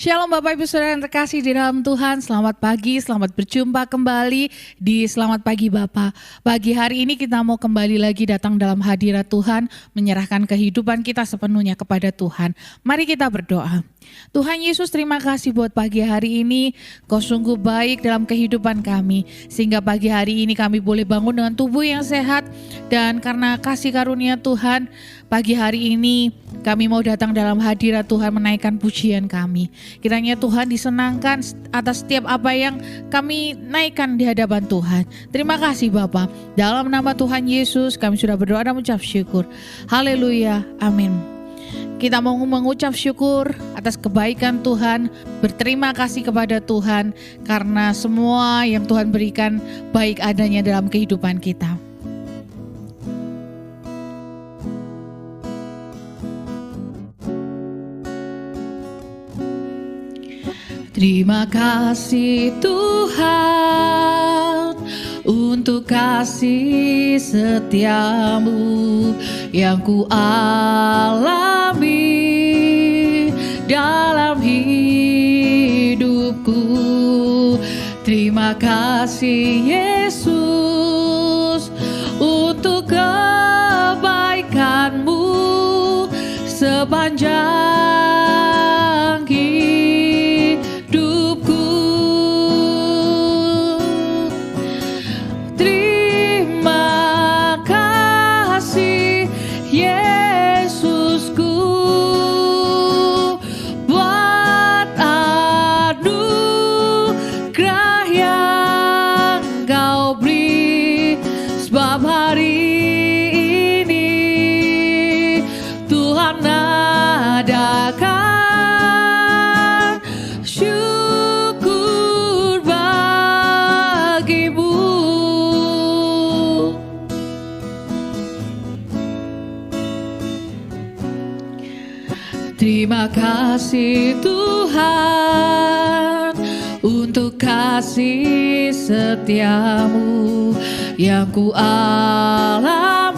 Shalom Bapak Ibu Saudara yang terkasih di dalam Tuhan. Selamat pagi, selamat berjumpa kembali di Selamat Pagi Bapak. Pagi hari ini kita mau kembali lagi datang dalam hadirat Tuhan, menyerahkan kehidupan kita sepenuhnya kepada Tuhan. Mari kita berdoa. Tuhan Yesus, terima kasih buat pagi hari ini. Kau sungguh baik dalam kehidupan kami, sehingga pagi hari ini kami boleh bangun dengan tubuh yang sehat. Dan karena kasih karunia Tuhan, pagi hari ini kami mau datang dalam hadirat Tuhan, menaikkan pujian kami. Kiranya Tuhan disenangkan atas setiap apa yang kami naikkan di hadapan Tuhan. Terima kasih Bapa. Dalam nama Tuhan Yesus kami sudah berdoa dan mengucap syukur. Haleluya, amin. Kita mau mengucap syukur atas kebaikan Tuhan, berterima kasih kepada Tuhan karena semua yang Tuhan berikan baik adanya dalam kehidupan kita. Terima kasih Tuhan untuk kasih setiamu yang ku alami dalam hidupku. Terima kasih Yesus untuk kebaikanmu sepanjang hidupku. Terima kasih Yesusku buat anugerah yang Kau beri, sebab hari ini Tuhan adakan syukur bagimu. Terima kasih Tuhan untuk kasih setiamu yang ku alami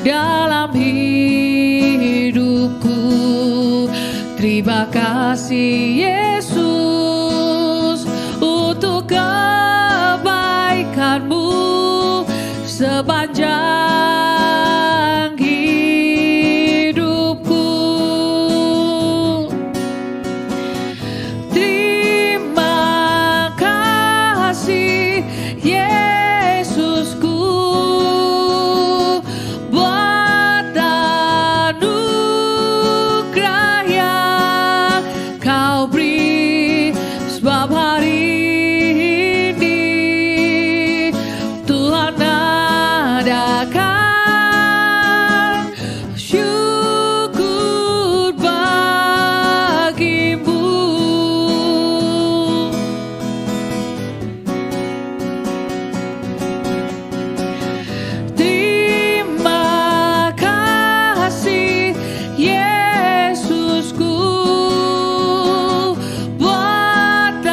dalam hidupku. Terima kasih Yesus untuk kebaikanmu sepanjang hidupku. Terima kasih Yesusku buat anugerah yang Kau beri, sebab hari ini Tuhan adakan syukur bagimu. Terima kasih Yesusku buat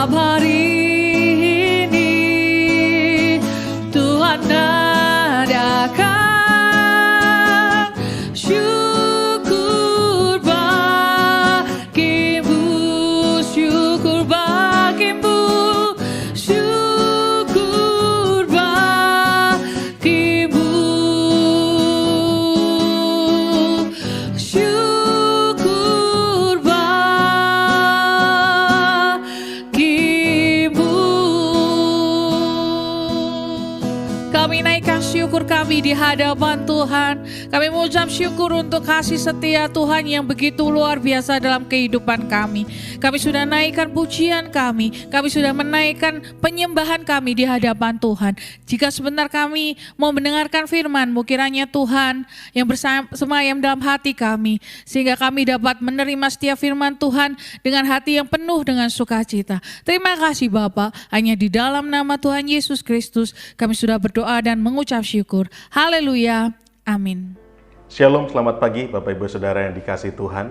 dalam hari ini Tuhan adakan syukur bagimu, syukur bagimu, syukur bagimu, syukur bagimu. Kami naikkan syukur kami di hadapan Tuhan. Kami mengucap syukur untuk kasih setia Tuhan yang begitu luar biasa dalam kehidupan kami. Kami sudah naikkan pujian kami sudah menaikkan penyembahan kami di hadapan Tuhan. Jika sebentar kami mau mendengarkan firman-Mu, kiranya Tuhan yang bersemayam dalam hati kami, sehingga kami dapat menerima setiap firman Tuhan dengan hati yang penuh dengan sukacita. Terima kasih Bapa, hanya di dalam nama Tuhan Yesus Kristus kami sudah berdoa dan mengucap syukur. Haleluya, amin. Shalom, selamat pagi Bapak Ibu Saudara yang dikasihi Tuhan.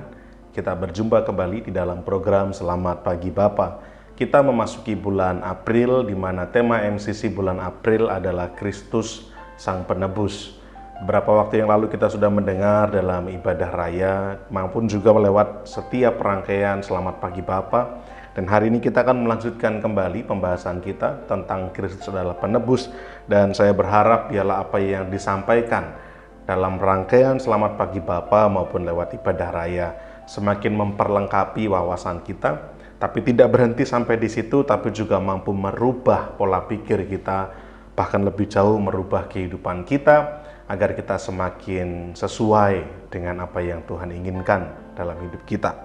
Kita berjumpa kembali di dalam program Selamat Pagi Bapa. Kita memasuki bulan April, di mana tema MCC bulan April adalah Kristus Sang Penebus. Beberapa waktu yang lalu kita sudah mendengar dalam ibadah raya, maupun juga lewat setiap rangkaian Selamat Pagi Bapa. Dan hari ini kita akan melanjutkan kembali pembahasan kita tentang Kristus adalah penebus. Dan saya berharap biarlah apa yang disampaikan dalam rangkaian Selamat Pagi Bapa maupun lewat ibadah raya semakin memperlengkapi wawasan kita, tapi tidak berhenti sampai di situ, tapi juga mampu merubah pola pikir kita, bahkan lebih jauh merubah kehidupan kita, agar kita semakin sesuai dengan apa yang Tuhan inginkan dalam hidup kita.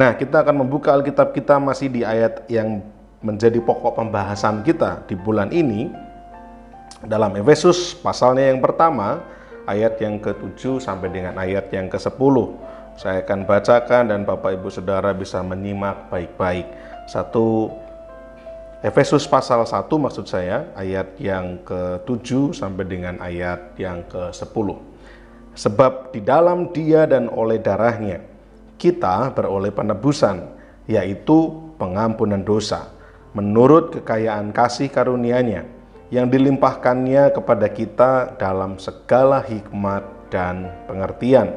Nah, kita akan membuka Alkitab kita masih di ayat yang menjadi pokok pembahasan kita di bulan ini, dalam Efesus pasalnya yang pertama, ayat yang ke-7 sampai dengan ayat yang ke-10. Saya akan bacakan dan Bapak Ibu Saudara bisa menyimak baik-baik. Efesus pasal 1 maksud saya, ayat yang ke-7 sampai dengan ayat yang ke-10. Sebab di dalam Dia dan oleh darahnya kita beroleh penebusan, yaitu pengampunan dosa, menurut kekayaan kasih karunia-Nya yang dilimpahkannya kepada kita dalam segala hikmat dan pengertian.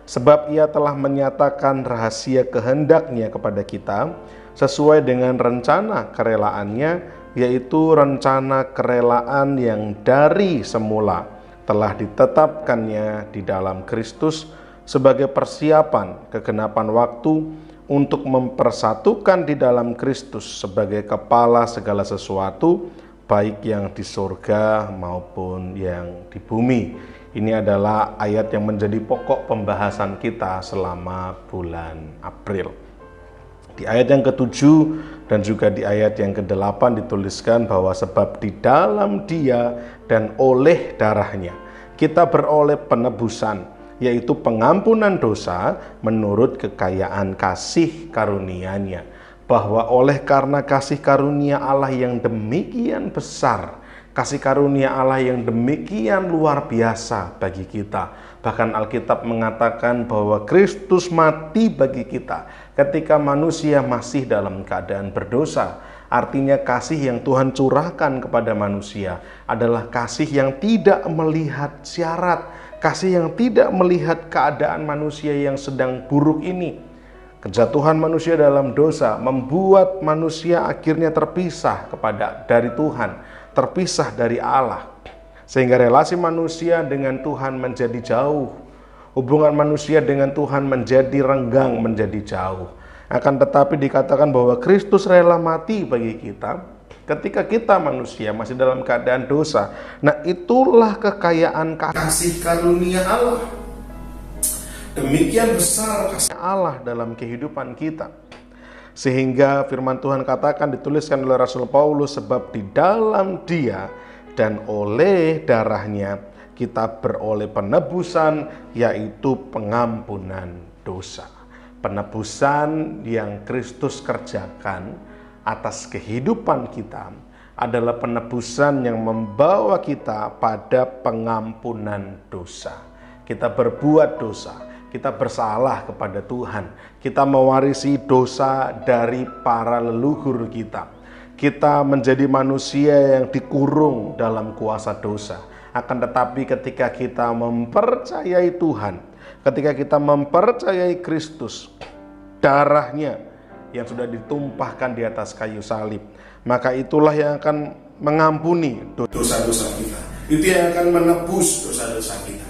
Sebab Ia telah menyatakan rahasia kehendak-Nya kepada kita sesuai dengan rencana kerelaan-Nya, yaitu rencana kerelaan yang dari semula telah ditetapkannya di dalam Kristus sebagai persiapan kegenapan waktu untuk mempersatukan di dalam Kristus sebagai kepala segala sesuatu, baik yang di surga maupun yang di bumi. Ini adalah ayat yang menjadi pokok pembahasan kita selama bulan April. Di ayat yang ke-7 dan juga di ayat yang ke-8 dituliskan bahwa sebab di dalam Dia dan oleh darahnya kita beroleh penebusan, yaitu pengampunan dosa menurut kekayaan kasih karunia-Nya. Bahwa oleh karena kasih karunia Allah yang demikian besar, kasih karunia Allah yang demikian luar biasa bagi kita, bahkan Alkitab mengatakan bahwa Kristus mati bagi kita ketika manusia masih dalam keadaan berdosa. Artinya kasih yang Tuhan curahkan kepada manusia adalah kasih yang tidak melihat syarat, kasih yang tidak melihat keadaan manusia yang sedang buruk ini. Kejatuhan manusia dalam dosa membuat manusia akhirnya terpisah dari Tuhan, terpisah dari Allah. Sehingga relasi manusia dengan Tuhan menjadi jauh. Hubungan manusia dengan Tuhan menjadi renggang, menjadi jauh. Akan tetapi dikatakan bahwa Kristus rela mati bagi kita ketika kita manusia masih dalam keadaan dosa. Nah, itulah kekayaan kasih karunia Allah. Demikian besar kasih Allah dalam kehidupan kita. Sehingga firman Tuhan katakan, dituliskan oleh Rasul Paulus, sebab di dalam Dia dan oleh darahnya kita beroleh penebusan, yaitu pengampunan dosa. Penebusan yang Kristus kerjakan atas kehidupan kita adalah penebusan yang membawa kita pada pengampunan dosa. Kita berbuat dosa, kita bersalah kepada Tuhan, kita mewarisi dosa dari para leluhur kita. Kita menjadi manusia yang dikurung dalam kuasa dosa. Akan tetapi ketika kita mempercayai Tuhan, ketika kita mempercayai Kristus, darahnya yang sudah ditumpahkan di atas kayu salib, maka itulah yang akan mengampuni dosa-dosa kita. Itu yang akan menebus dosa-dosa kita.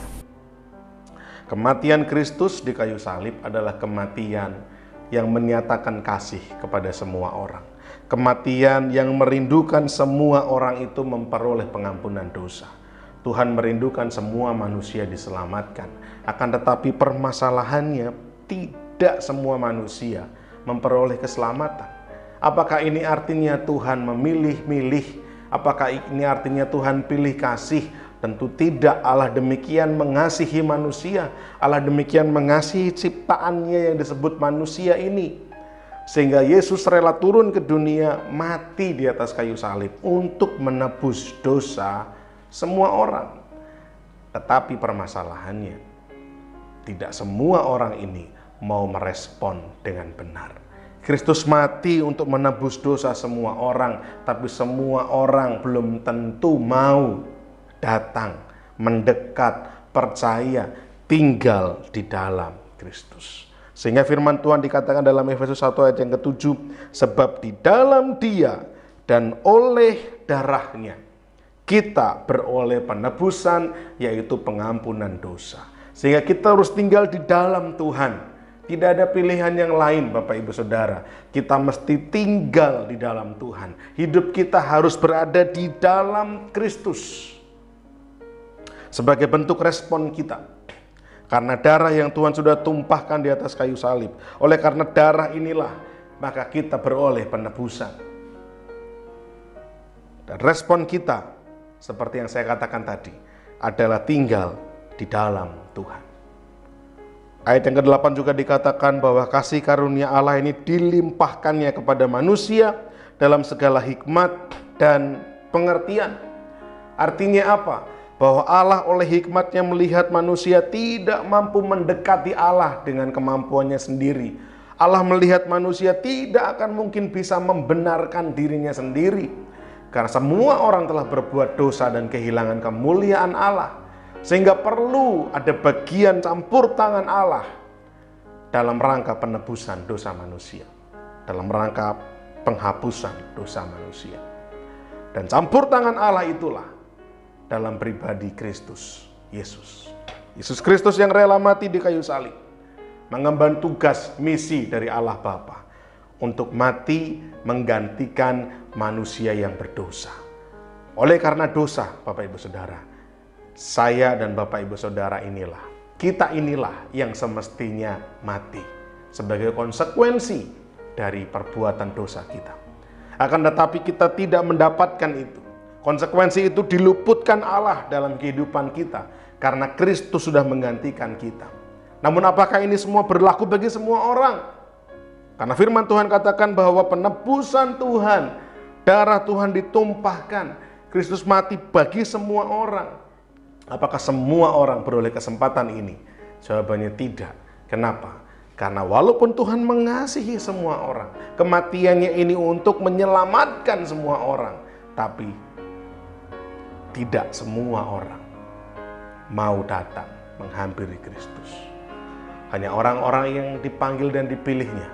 Kematian Kristus di kayu salib adalah kematian yang menyatakan kasih kepada semua orang. Kematian yang merindukan semua orang itu memperoleh pengampunan dosa. Tuhan merindukan semua manusia diselamatkan. Akan tetapi permasalahannya, tidak semua manusia memperoleh keselamatan. Apakah ini artinya Tuhan memilih-milih? Apakah ini artinya Tuhan pilih kasih? Tentu tidak. Allah demikian mengasihi manusia. Allah demikian mengasihi ciptaannya yang disebut manusia ini, sehingga Yesus rela turun ke dunia, mati di atas kayu salib untuk menebus dosa semua orang. Tetapi permasalahannya, tidak semua orang ini mau merespon dengan benar. Kristus mati untuk menebus dosa semua orang, tapi semua orang belum tentu mau datang, mendekat, percaya, tinggal di dalam Kristus. Sehingga firman Tuhan dikatakan dalam Efesus 1 ayat yang ke-7, sebab di dalam Dia dan oleh darahnya kita beroleh penebusan, yaitu pengampunan dosa. Sehingga kita harus tinggal di dalam Tuhan. Tidak ada pilihan yang lain, Bapak Ibu Saudara. Kita mesti tinggal di dalam Tuhan. Hidup kita harus berada di dalam Kristus sebagai bentuk respon kita. Karena darah yang Tuhan sudah tumpahkan di atas kayu salib. Oleh karena darah inilah, maka kita beroleh penebusan. Dan respon kita, seperti yang saya katakan tadi, adalah tinggal di dalam Tuhan. Ayat yang ke-8 juga dikatakan bahwa kasih karunia Allah ini dilimpahkannya kepada manusia dalam segala hikmat dan pengertian. Artinya apa? Bahwa Allah oleh hikmatnya melihat manusia tidak mampu mendekati Allah dengan kemampuannya sendiri. Allah melihat manusia tidak akan mungkin bisa membenarkan dirinya sendiri, karena semua orang telah berbuat dosa dan kehilangan kemuliaan Allah. Sehingga perlu ada bagian campur tangan Allah dalam rangka penebusan dosa manusia, dalam rangka penghapusan dosa manusia. Dan campur tangan Allah itulah dalam pribadi Kristus Yesus. Yesus Kristus yang rela mati di kayu salib, mengemban tugas misi dari Allah Bapa untuk mati menggantikan manusia yang berdosa. Oleh karena dosa, Bapak Ibu Saudara, saya dan Bapak Ibu Saudara kita inilah yang semestinya mati sebagai konsekuensi dari perbuatan dosa kita. Akan tetapi kita tidak mendapatkan itu. Konsekuensi itu diluputkan Allah dalam kehidupan kita karena Kristus sudah menggantikan kita. Namun apakah ini semua berlaku bagi semua orang? Karena firman Tuhan katakan bahwa penebusan Tuhan, darah Tuhan ditumpahkan, Kristus mati bagi semua orang. Apakah semua orang beroleh kesempatan ini? Jawabannya tidak. Kenapa? Karena walaupun Tuhan mengasihi semua orang, kematiannya ini untuk menyelamatkan semua orang, tapi tidak semua orang mau datang menghampiri Kristus. Hanya orang-orang yang dipanggil dan dipilihnya.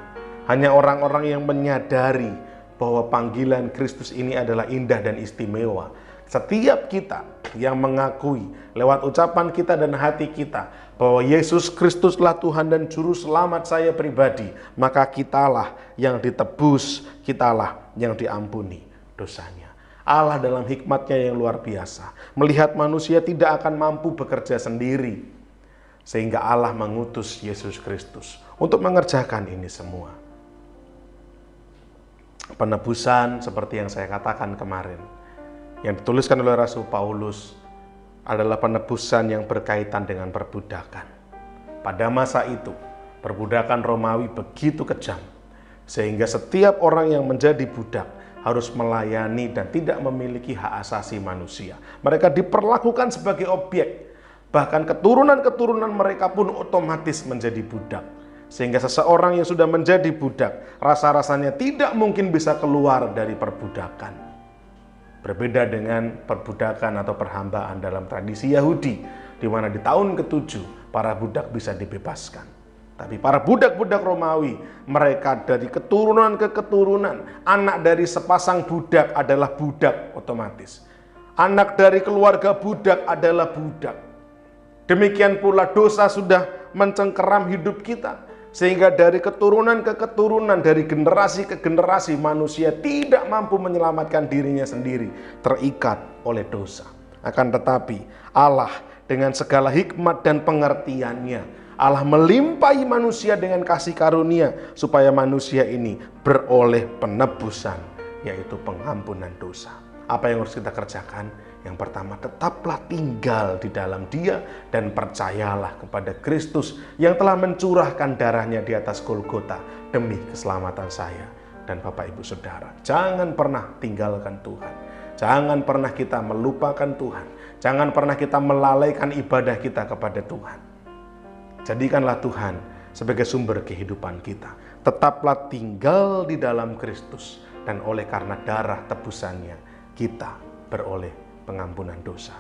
Hanya orang-orang yang menyadari bahwa panggilan Kristus ini adalah indah dan istimewa. Setiap kita yang mengakui lewat ucapan kita dan hati kita bahwa Yesus Kristuslah Tuhan dan Juru Selamat saya pribadi, maka kitalah yang ditebus, kitalah yang diampuni dosanya. Allah dalam hikmatnya yang luar biasa melihat manusia tidak akan mampu bekerja sendiri, sehingga Allah mengutus Yesus Kristus untuk mengerjakan ini semua. Penebusan seperti yang saya katakan kemarin, yang dituliskan oleh Rasul Paulus, adalah penebusan yang berkaitan dengan perbudakan. Pada masa itu, perbudakan Romawi begitu kejam, sehingga setiap orang yang menjadi budak harus melayani dan tidak memiliki hak asasi manusia. Mereka diperlakukan sebagai objek. Bahkan keturunan-keturunan mereka pun otomatis menjadi budak. Sehingga seseorang yang sudah menjadi budak, rasa-rasanya tidak mungkin bisa keluar dari perbudakan. Berbeda dengan perbudakan atau perhambaan dalam tradisi Yahudi, di mana di tahun ke-7 para budak bisa dibebaskan. Tapi para budak-budak Romawi, mereka dari keturunan ke keturunan, anak dari sepasang budak adalah budak otomatis. Anak dari keluarga budak adalah budak. Demikian pula dosa sudah mencengkeram hidup kita. Sehingga dari keturunan ke keturunan, dari generasi ke generasi, manusia tidak mampu menyelamatkan dirinya sendiri, terikat oleh dosa. Akan tetapi Allah dengan segala hikmat dan pengertiannya, Allah melimpahi manusia dengan kasih karunia supaya manusia ini beroleh penebusan, yaitu pengampunan dosa. Apa yang harus kita kerjakan? Yang pertama, tetaplah tinggal di dalam Dia dan percayalah kepada Kristus yang telah mencurahkan darahnya di atas Golgota demi keselamatan saya dan Bapak Ibu Saudara. Jangan pernah tinggalkan Tuhan. Jangan pernah kita melupakan Tuhan. Jangan pernah kita melalaikan ibadah kita kepada Tuhan. Jadikanlah Tuhan sebagai sumber kehidupan kita. Tetaplah tinggal di dalam Kristus dan oleh karena darah tebusannya kita beroleh pengampunan dosa.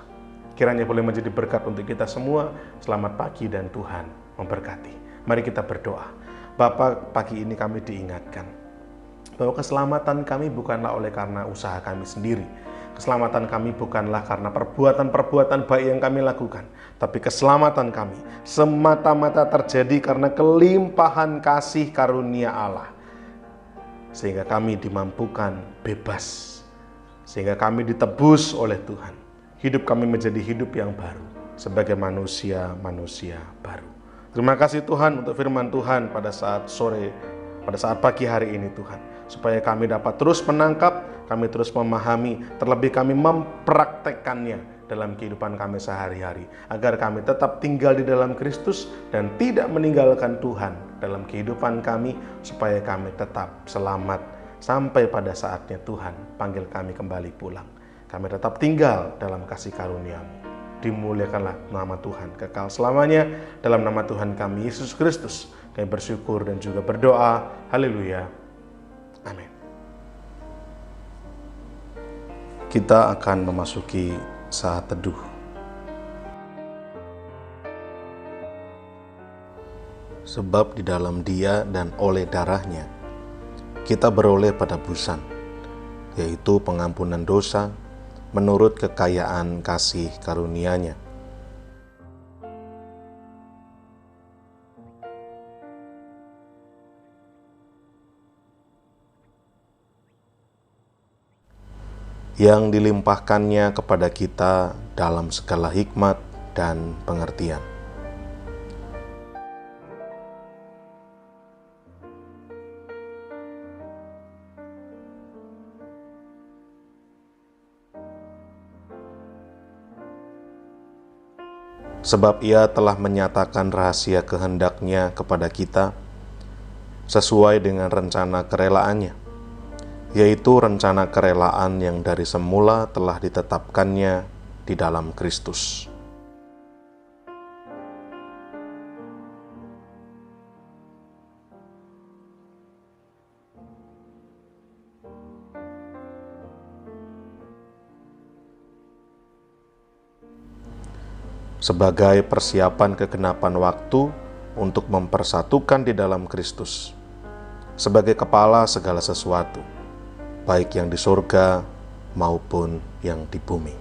Kiranya boleh menjadi berkat untuk kita semua. Selamat pagi dan Tuhan memberkati. Mari kita berdoa. Bapa, pagi ini kami diingatkan bahwa keselamatan kami bukanlah oleh karena usaha kami sendiri. Keselamatan kami bukanlah karena perbuatan-perbuatan baik yang kami lakukan, tapi keselamatan kami semata-mata terjadi karena kelimpahan kasih karunia Allah. Sehingga kami dimampukan bebas, sehingga kami ditebus oleh Tuhan. Hidup kami menjadi hidup yang baru sebagai manusia-manusia baru. Terima kasih Tuhan untuk firman Tuhan pada saat sore, pada saat pagi hari ini Tuhan. Supaya kami dapat terus menangkap, kami terus memahami, terlebih kami mempraktekkannya dalam kehidupan kami sehari-hari. Agar kami tetap tinggal di dalam Kristus dan tidak meninggalkan Tuhan dalam kehidupan kami, supaya kami tetap selamat sampai pada saatnya Tuhan panggil kami kembali pulang. Kami tetap tinggal dalam kasih karunia-Mu. Dimuliakanlah nama Tuhan kekal selamanya. Dalam nama Tuhan kami Yesus Kristus, kami bersyukur dan juga berdoa. Haleluya. Amin. Kita akan memasuki saat teduh. Sebab di dalam Dia dan oleh darahnya kita beroleh penebusan, yaitu pengampunan dosa menurut kekayaan kasih karunia-Nya. Yang dilimpahkannya kepada kita dalam segala hikmat dan pengertian. Sebab Ia telah menyatakan rahasia kehendak-Nya kepada kita sesuai dengan rencana kerelaannya, yaitu rencana kerelaan yang dari semula telah ditetapkannya di dalam Kristus. Sebagai persiapan kegenapan waktu untuk mempersatukan di dalam Kristus, sebagai kepala segala sesuatu, baik yang di surga maupun yang di bumi.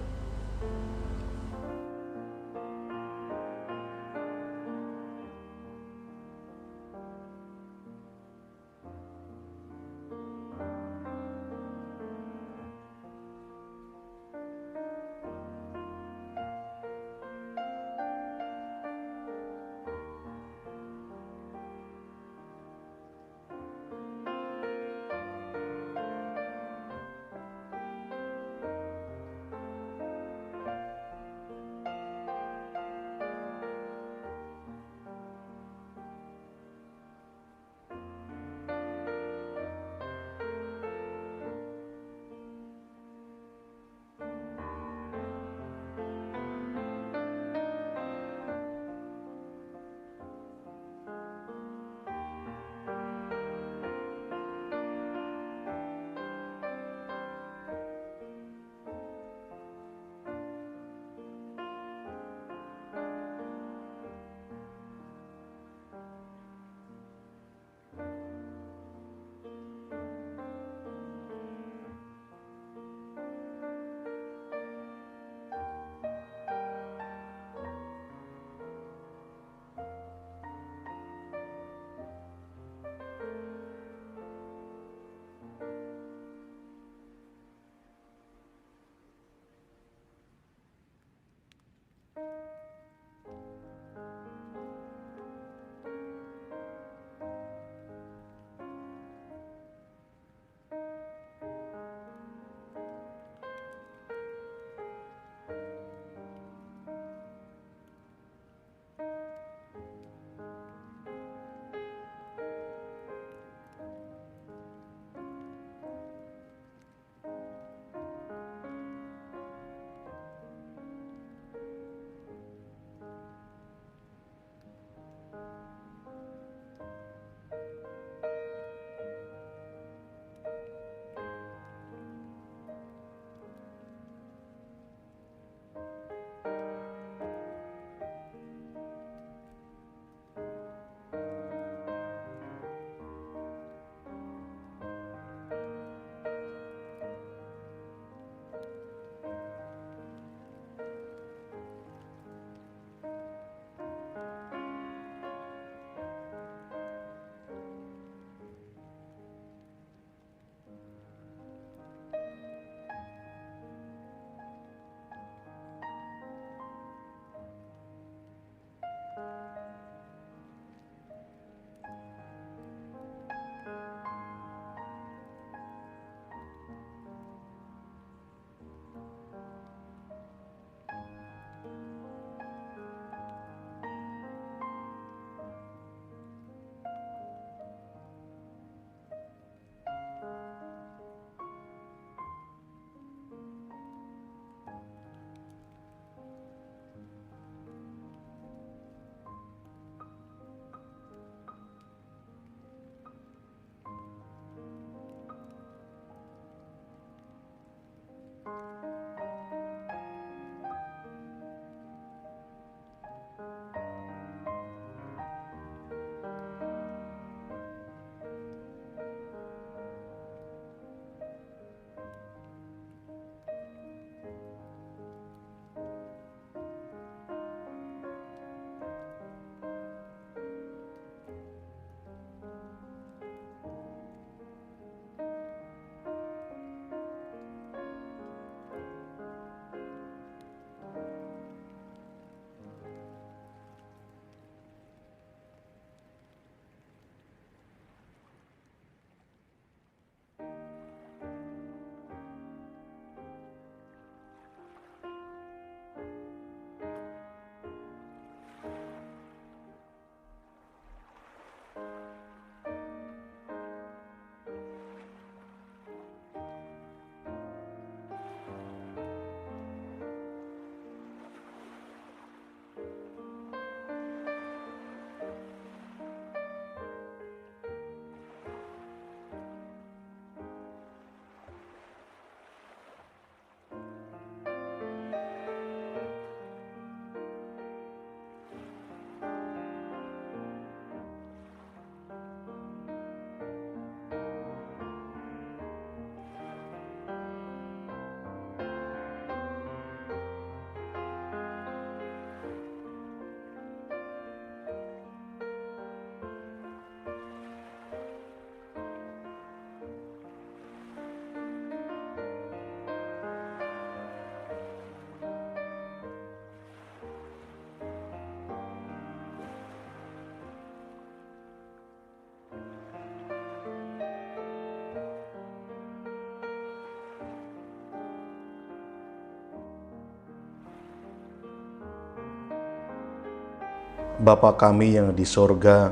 Bapa kami yang di sorga,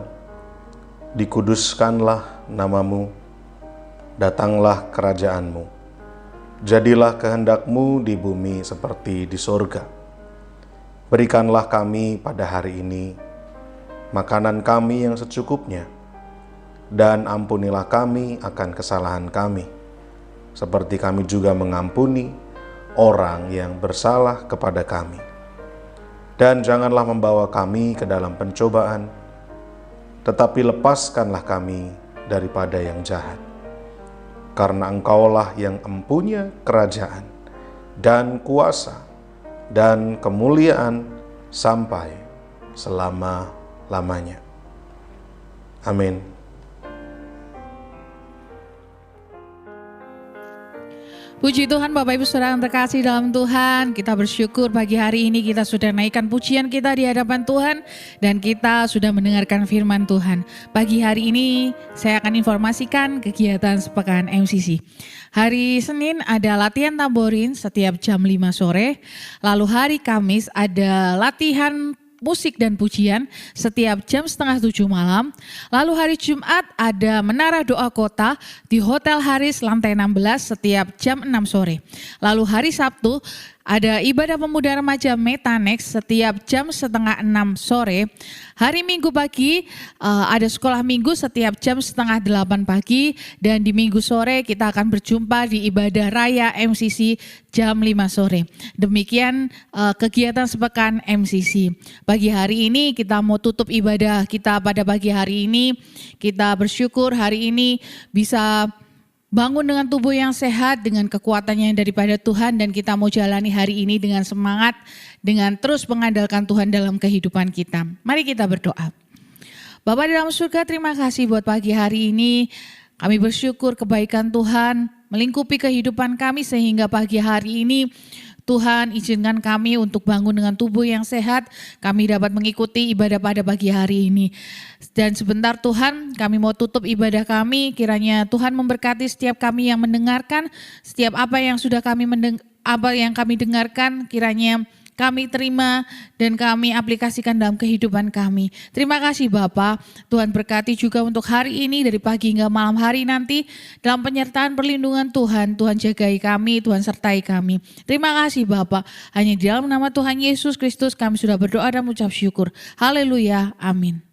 dikuduskanlah namamu, datanglah kerajaanmu, jadilah kehendak-Mu di bumi seperti di sorga. Berikanlah kami pada hari ini makanan kami yang secukupnya, dan ampunilah kami akan kesalahan kami, seperti kami juga mengampuni orang yang bersalah kepada kami. Dan janganlah membawa kami ke dalam pencobaan, tetapi lepaskanlah kami daripada yang jahat. Karena Engkaulah yang empunya kerajaan dan kuasa dan kemuliaan sampai selama-lamanya. Amin. Puji Tuhan Bapak Ibu Saudara yang terkasih dalam Tuhan, kita bersyukur pagi hari ini kita sudah naikkan pujian kita di hadapan Tuhan dan kita sudah mendengarkan firman Tuhan. Pagi hari ini saya akan informasikan kegiatan sepekan MCC. Hari Senin ada latihan tamborin setiap jam 5 sore, lalu hari Kamis ada latihan musik dan pujian setiap jam 6:30 malam. Lalu hari Jumat ada menara doa kota di Hotel Haris lantai 16 setiap jam 6 sore. Lalu hari Sabtu ada ibadah pemuda remaja Metanex setiap jam 5:30 sore. Hari Minggu pagi ada sekolah minggu setiap jam 7:30 pagi. Dan di Minggu sore kita akan berjumpa di ibadah raya MCC jam 5 sore. Demikian kegiatan sepekan MCC. Pagi hari ini kita mau tutup ibadah kita pada pagi hari ini. Kita bersyukur hari ini bisa bangun dengan tubuh yang sehat, dengan kekuatannya yang daripada Tuhan, dan kita mau jalani hari ini dengan semangat, dengan terus mengandalkan Tuhan dalam kehidupan kita. Mari kita berdoa. Bapa di dalam surga, terima kasih buat pagi hari ini. Kami bersyukur kebaikan Tuhan melingkupi kehidupan kami sehingga pagi hari ini Tuhan izinkan kami untuk bangun dengan tubuh yang sehat, kami dapat mengikuti ibadah pada pagi hari ini. Dan sebentar Tuhan, kami mau tutup ibadah kami, kiranya Tuhan memberkati setiap kami yang mendengarkan, setiap apa yang sudah kami dengarkan, kiranya kami terima dan kami aplikasikan dalam kehidupan kami. Terima kasih Bapa. Tuhan berkati juga untuk hari ini dari pagi hingga malam hari nanti. Dalam penyertaan perlindungan Tuhan, Tuhan jagai kami, Tuhan sertai kami. Terima kasih Bapa. Hanya di dalam nama Tuhan Yesus Kristus kami sudah berdoa dan mengucap syukur. Haleluya. Amin.